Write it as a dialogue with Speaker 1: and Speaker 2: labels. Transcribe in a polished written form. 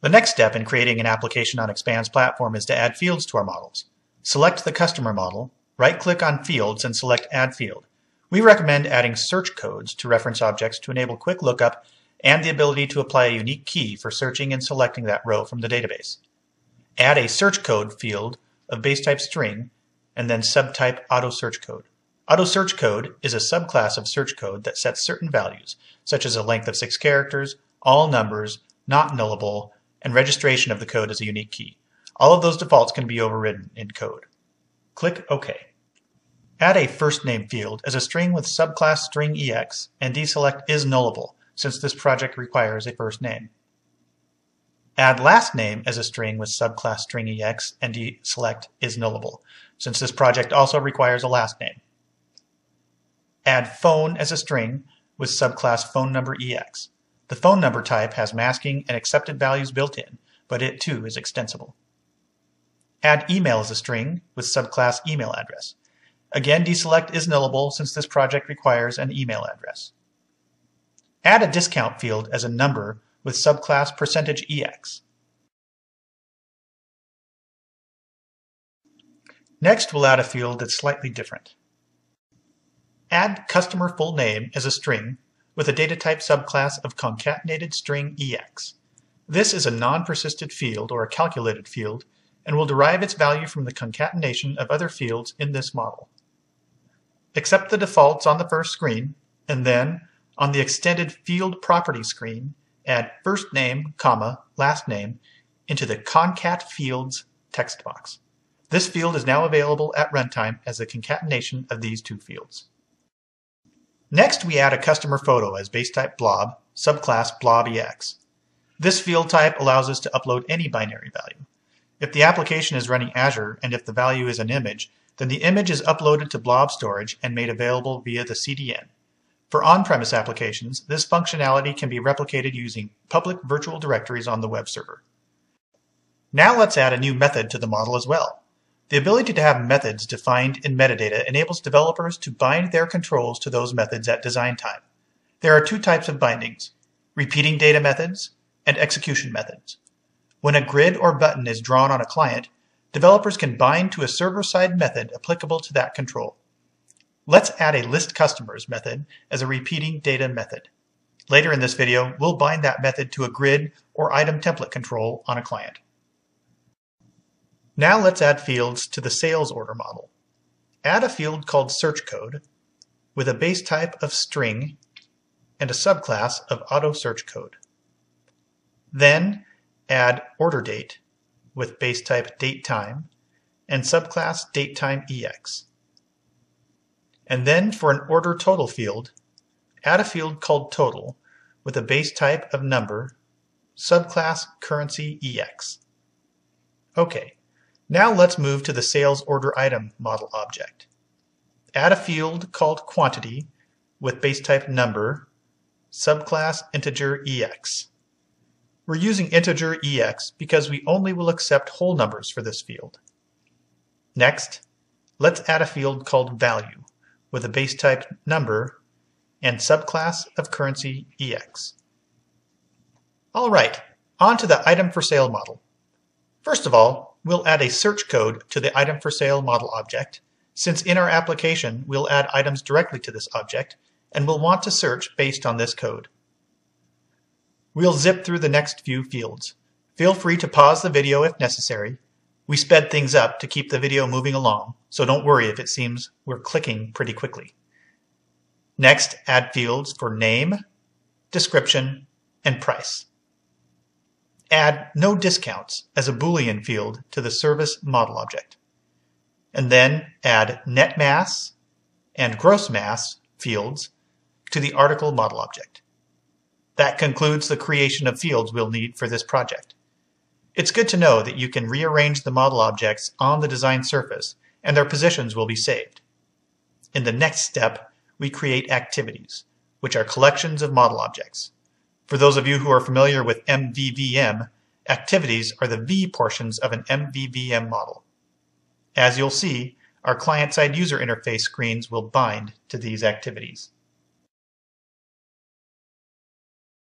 Speaker 1: The next step in creating an application on expanzPLATFORM is to add fields to our models. Select the customer model, right-click on Fields and select Add Field. We recommend adding search codes to reference objects to enable quick lookup and the ability to apply a unique key for searching and selecting that row from the database. Add a search code field of base type string and then subtype auto search code. Auto search code is a subclass of search code that sets certain values, such as a length of 6 characters, all numbers, not nullable, and registration of the code as a unique key. All of those defaults can be overridden in code. Click OK. Add a first name field as a string with subclass string EX and deselect is nullable, since this project requires a first name. Add last name as a string with subclass string EX and deselect is nullable, since this project also requires a last name. Add phone as a string with subclass phone number EX. The phone number type has masking and accepted values built in, but it too is extensible. Add email as a string with subclass email address. Again, deselect is nullable since this project requires an email address. Add a discount field as a number with subclass %EX. Next, we'll add a field that's slightly different. Add customer full name as a string with a data type subclass of concatenated string EX. This is a non-persisted field or a calculated field and will derive its value from the concatenation of other fields in this model. Accept the defaults on the first screen, and then on the extended field property screen, add first name, comma, last name into the concat fields text box. This field is now available at runtime as a concatenation of these two fields. Next, we add a customer photo as base type blob, subclass blobEX. This field type allows us to upload any binary value. If the application is running Azure and if the value is an image, then the image is uploaded to blob storage and made available via the CDN. For on-premise applications, this functionality can be replicated using public virtual directories on the web server. Now let's add a new method to the model as well. The ability to have methods defined in metadata enables developers to bind their controls to those methods at design time. There are two types of bindings: repeating data methods and execution methods. When a grid or button is drawn on a client, developers can bind to a server-side method applicable to that control. Let's add a list customers method as a repeating data method. Later in this video, we'll bind that method to a grid or item template control on a client. Now let's add fields to the sales order model. Add a field called search code with a base type of string and a subclass of auto search code. Then add order date with base type datetime and subclass dateTimeEX. And then for an order total field, add a field called total with a base type of number, subclass currencyEX. Okay. Now let's move to the sales order item model object. Add a field called quantity with base type number, subclass integer EX. We're using integer EX because we only will accept whole numbers for this field. Next, let's add a field called value with a base type number and subclass of currency EX. All right, on to the item for sale model. First of all, we'll add a search code to the item for sale model object, since in our application we'll add items directly to this object and we'll want to search based on this code. We'll zip through the next few fields. Feel free to pause the video if necessary. We sped things up to keep the video moving along, so don't worry if it seems we're clicking pretty quickly. Next, add fields for name, description, and price. Add no discounts as a Boolean field to the service model object. And then add net mass and gross mass fields to the article model object. That concludes the creation of fields we'll need for this project. It's good to know that you can rearrange the model objects on the design surface and their positions will be saved. In the next step, we create activities, which are collections of model objects. For those of you who are familiar with MVVM, activities are the V portions of an MVVM model. As you'll see, our client-side user interface screens will bind to these activities.